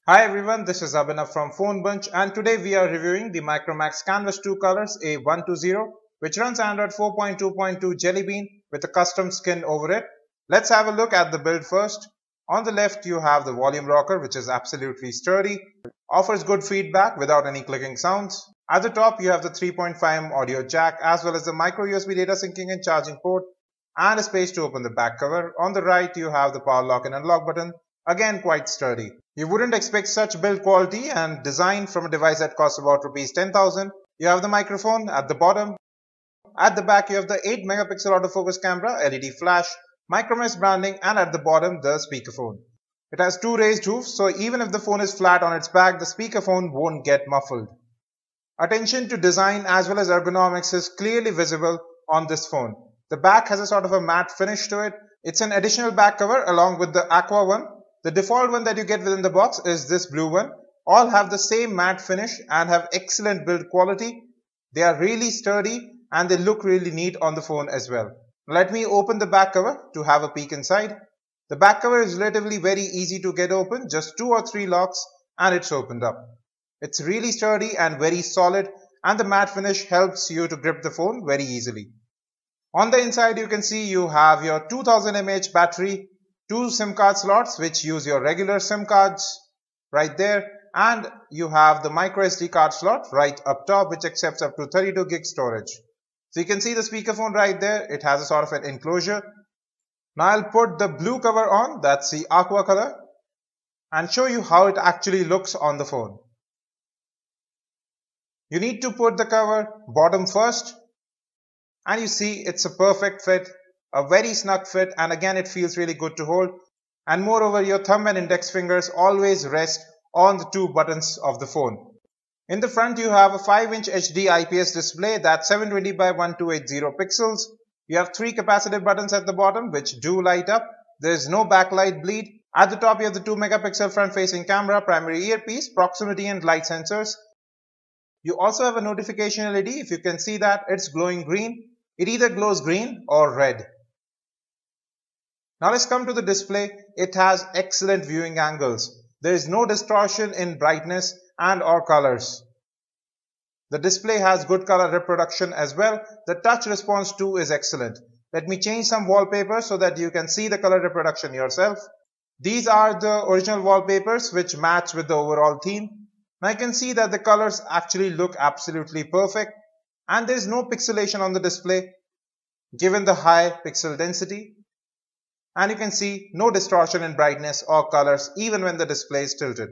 Hi everyone, this is Abhinav from Phone Bunch and today we are reviewing the Micromax Canvas 2 Colours A120 which runs Android 4.2.2 Jelly Bean with a custom skin over it. Let's have a look at the build first. On the left you have the volume rocker which is absolutely sturdy, offers good feedback without any clicking sounds. At the top you have the 3.5mm audio jack as well as the micro USB data syncing and charging port and a space to open the back cover. On the right you have the power lock and unlock button, again quite sturdy. You wouldn't expect such build quality and design from a device that costs about Rs 10,000. You have the microphone at the bottom. At the back you have the 8 megapixel autofocus camera, LED flash, Micromax branding and at the bottom the speakerphone. It has two raised roofs, so even if the phone is flat on its back, the speakerphone won't get muffled. Attention to design as well as ergonomics is clearly visible on this phone. The back has a sort of a matte finish to it. It's an additional back cover along with the aqua one. The default one that you get within the box is this blue one. All have the same matte finish and have excellent build quality. They are really sturdy and they look really neat on the phone as well. Let me open the back cover to have a peek inside. The back cover is relatively very easy to get open, just 2 or 3 locks and it's opened up. It's really sturdy and very solid and the matte finish helps you to grip the phone very easily. On the inside you can see you have your 2000 mAh battery, 2 SIM card slots which use your regular SIM cards right there, and you have the micro SD card slot right up top which accepts up to 32 gig storage. So you can see the speakerphone right there. It has a sort of an enclosure. Now I'll put the blue cover on, that's the aqua color, and show you how it actually looks on the phone. You need to put the cover bottom first and you see it's a perfect fit. A very snug fit, and again it feels really good to hold, and moreover your thumb and index fingers always rest on the two buttons of the phone. In the front you have a 5-inch HD IPS display that's 720 by 1280 pixels. You have 3 capacitive buttons at the bottom which do light up. There is no backlight bleed. At the top you have the 2 megapixel front facing camera, primary earpiece, proximity and light sensors. You also have a notification LED. If you can see that, it's glowing green. It either glows green or red. Now let's come to the display. It has excellent viewing angles. There is no distortion in brightness and or colors. The display has good color reproduction as well. The touch response too is excellent. Let me change some wallpapers so that you can see the color reproduction yourself. These are the original wallpapers which match with the overall theme. Now you can see that the colors actually look absolutely perfect and there is no pixelation on the display given the high pixel density. And you can see no distortion in brightness or colors even when the display is tilted.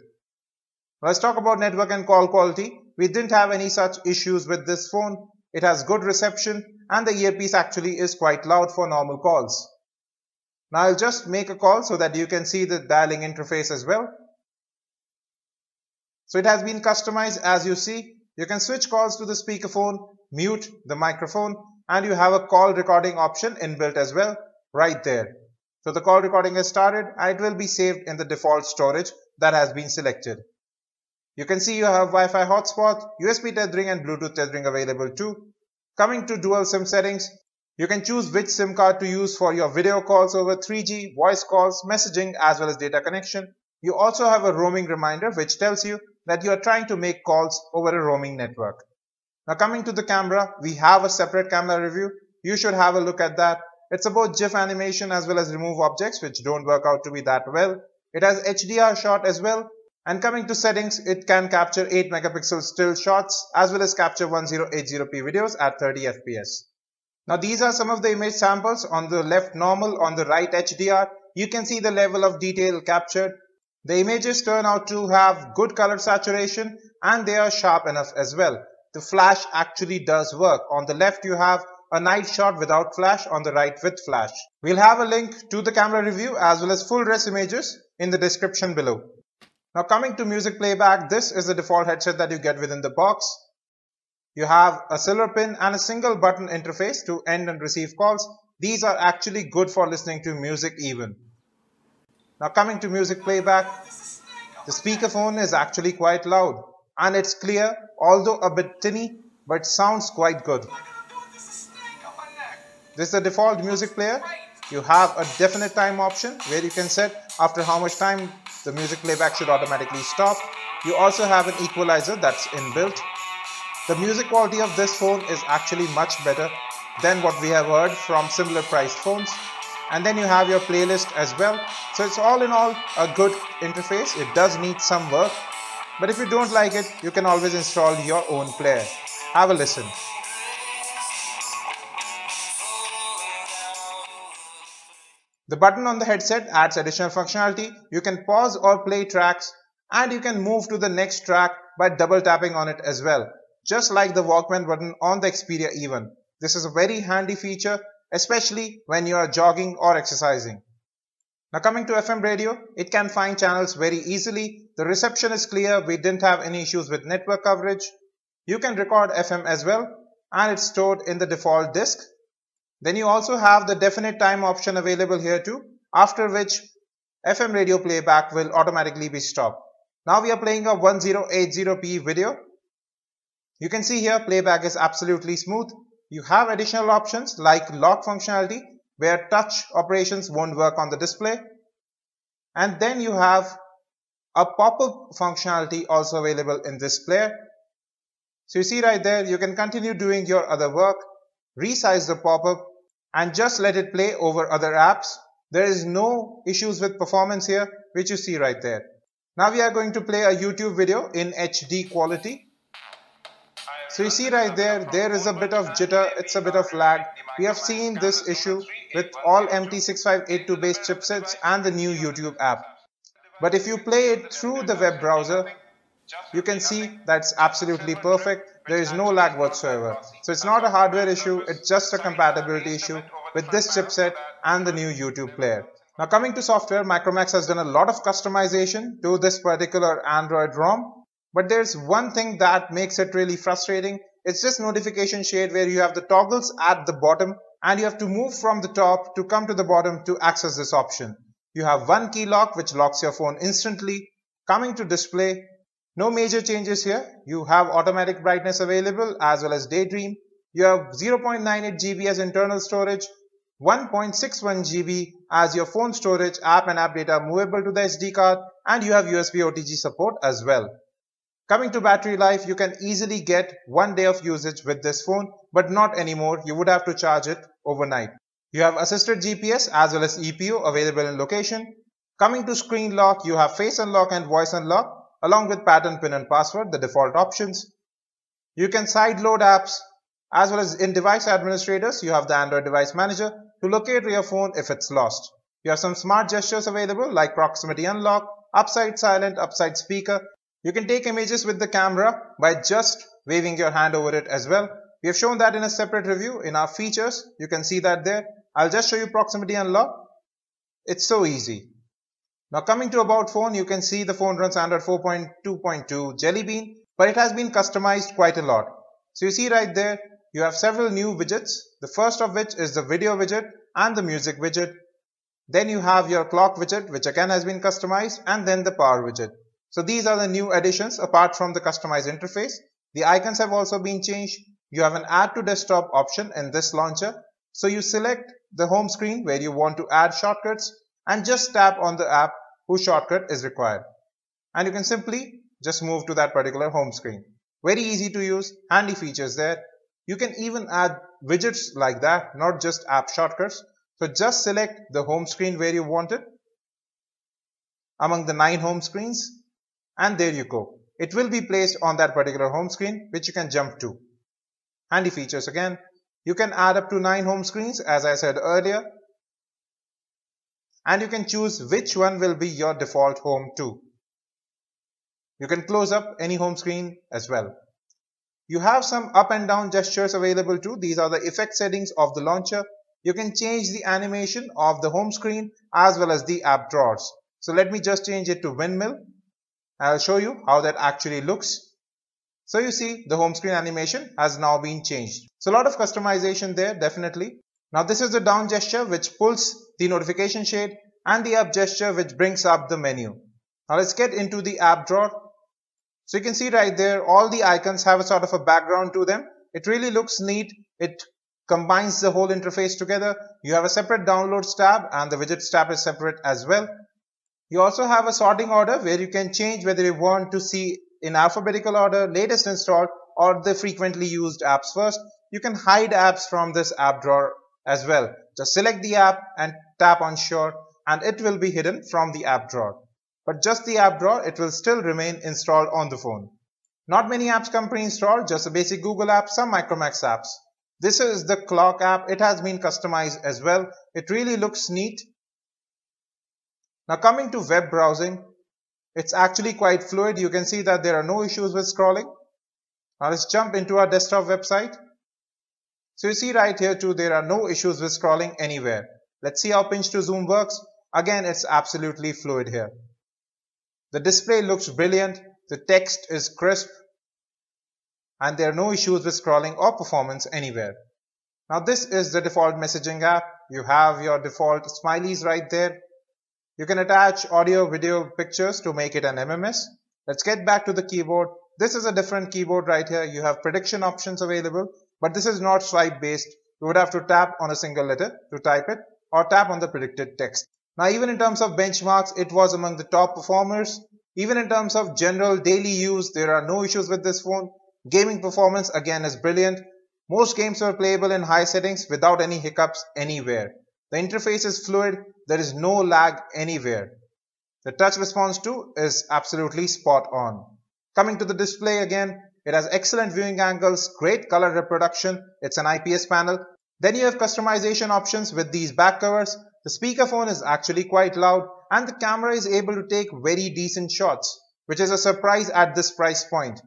Let's talk about network and call quality. We didn't have any such issues with this phone. It has good reception and the earpiece actually is quite loud for normal calls. Now I'll just make a call so that you can see the dialing interface as well. So it has been customized as you see. You can switch calls to the speakerphone, mute the microphone, and you have a call recording option inbuilt as well right there. So the call recording has started and it will be saved in the default storage that has been selected. You can see you have Wi-Fi hotspot, USB tethering and Bluetooth tethering available too. Coming to dual SIM settings, you can choose which SIM card to use for your video calls over 3G, voice calls, messaging as well as data connection. You also have a roaming reminder which tells you that you are trying to make calls over a roaming network. Now coming to the camera, we have a separate camera review. You should have a look at that. It's about GIF animation as well as remove objects which don't work out to be that well. It has HDR shot as well. And coming to settings, it can capture 8 megapixel still shots as well as capture 1080p videos at 30 fps. Now these are some of the image samples. On the left normal, on the right HDR. You can see the level of detail captured. The images turn out to have good color saturation and they are sharp enough as well. The flash actually does work. On the left you have a night shot without flash, on the right with flash. We'll have a link to the camera review as well as full dress images in the description below. Now coming to music playback, this is the default headset that you get within the box. You have a silver pin and a single button interface to end and receive calls. These are actually good for listening to music even. Now coming to music playback, the speakerphone is actually quite loud and it's clear, although a bit tinny, but sounds quite good. This is the default music player. you have a definite time option where you can set after how much time the music playback should automatically stop. You also have an equalizer that's inbuilt. The music quality of this phone is actually much better than what we have heard from similar priced phones. And then you have your playlist as well. So it's all in all a good interface. It does need some work, but if you don't like it, you can always install your own player. Have a listen. The button on the headset adds additional functionality. You can pause or play tracks, and you can move to the next track by double tapping on it as well, just like the Walkman button on the Xperia E1. This is a very handy feature, especially when you are jogging or exercising. Now coming to FM radio, it can find channels very easily. The reception is clear. We didn't have any issues with network coverage. You can record FM as well, and it's stored in the default disk. Then you also have the definite time option available here too, after which FM radio playback will automatically be stopped. Now we are playing a 1080p video. You can see here playback is absolutely smooth. You have additional options like lock functionality, where touch operations won't work on the display. And then you have a pop-up functionality also available in this player. So you see right there, you can continue doing your other work, resize the pop-up, and just let it play over other apps. There is no issues with performance here, which you see right there. Now we are going to play a YouTube video in HD quality. So you see right there, there is a bit of jitter, it's a bit of lag. We have seen this issue with all MT6582 based chipsets and the new YouTube app. But if you play it through the web browser, you can see that's absolutely perfect. There is no lag whatsoever. So it's not a hardware issue, it's just a compatibility issue with this chipset and the new YouTube player. Now coming to software, Micromax has done a lot of customization to this particular Android ROM. But there's one thing that makes it really frustrating. It's this notification shade where you have the toggles at the bottom and you have to move from the top to come to the bottom to access this option. You have one key lock which locks your phone instantly. Coming to display, no major changes here. You have automatic brightness available as well as daydream. You have 0.98 GB as internal storage, 1.61 GB as your phone storage, app and app data movable to the SD card, and you have USB OTG support as well. Coming to battery life, you can easily get 1 day of usage with this phone, but not anymore. You would have to charge it overnight. You have assisted GPS as well as EPO available in location. Coming to screen lock, you have face unlock and voice unlock along with pattern, pin and password, the default options. You can sideload apps as well as in device administrators. You have the Android device manager to locate your phone if it's lost. You have some smart gestures available like proximity unlock, upside silent, upside speaker. You can take images with the camera by just waving your hand over it as well. We have shown that in a separate review in our features. You can see that there. I'll just show you proximity unlock. It's so easy. Now coming to about phone, you can see the phone runs Android 4.2.2 Jelly Bean, but it has been customized quite a lot. So you see right there, you have several new widgets. The first of which is the video widget and the music widget. Then you have your clock widget, which again has been customized, and then the power widget. So these are the new additions apart from the customized interface. The icons have also been changed. You have an add to desktop option in this launcher. So you select the home screen where you want to add shortcuts and just tap on the app whose shortcut is required. And you can simply just move to that particular home screen. Very easy to use, handy features there. You can even add widgets like that, not just app shortcuts. So just select the home screen where you want it among the 9 home screens. And there you go. It will be placed on that particular home screen, which you can jump to. Handy features again. You can add up to 9 home screens, as I said earlier. And you can choose which one will be your default home too. You can close up any home screen as well. You have some up and down gestures available too. These are the effect settings of the launcher. You can change the animation of the home screen as well as the app drawers. So let me just change it to windmill. I'll show you how that actually looks. So you see the home screen animation has now been changed. So a lot of customization there, definitely. Now this is the down gesture which pulls the notification shade and the up gesture which brings up the menu. Now let's get into the app drawer. So you can see right there all the icons have a sort of a background to them. It really looks neat. It combines the whole interface together. You have a separate downloads tab and the widgets tab is separate as well. You also have a sorting order where you can change whether you want to see in alphabetical order, latest installed, or the frequently used apps first. You can hide apps from this app drawer as well. Just select the app and tap on Sure and it will be hidden from the app drawer. But just the app drawer, it will still remain installed on the phone. Not many apps come pre-installed, just a basic Google app, some Micromax apps. This is the clock app. It has been customized as well. It really looks neat. Now coming to web browsing, it's actually quite fluid. You can see that there are no issues with scrolling. Now let's jump into our desktop website. So you see right here too, there are no issues with scrolling anywhere. Let's see how pinch to zoom works. Again, it's absolutely fluid here. The display looks brilliant. The text is crisp. And there are no issues with scrolling or performance anywhere. Now this is the default messaging app. You have your default smileys right there. You can attach audio, video, pictures to make it an MMS. Let's get back to the keyboard. This is a different keyboard right here. You have prediction options available, but this is not swipe based. You would have to tap on a single letter to type it or tap on the predicted text. Now even in terms of benchmarks, it was among the top performers. Even in terms of general daily use, there are no issues with this phone. Gaming performance again is brilliant. Most games were playable in high settings without any hiccups anywhere. The interface is fluid. There is no lag anywhere. The touch response too is absolutely spot on. Coming to the display again, it has excellent viewing angles, great color reproduction. It's an IPS panel. Then you have customization options with these back covers. The speakerphone is actually quite loud and the camera is able to take very decent shots, which is a surprise at this price point.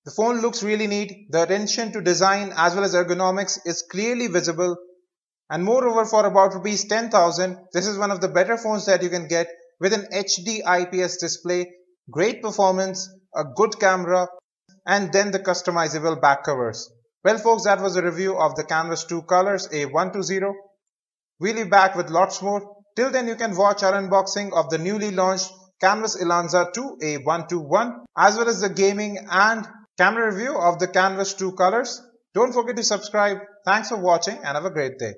The phone looks really neat. The attention to design as well as ergonomics is clearly visible. And moreover, for about Rs 10,000, this is one of the better phones that you can get with an HD IPS display, great performance, a good camera, and then the customizable back covers. Well folks, that was a review of the Canvas 2 Colours A120. We'll be back with lots more. Till then, you can watch our unboxing of the newly launched Canvas Elanza 2 A121 as well as the gaming and camera review of the Canvas 2 Colours. Don't forget to subscribe. Thanks for watching and have a great day.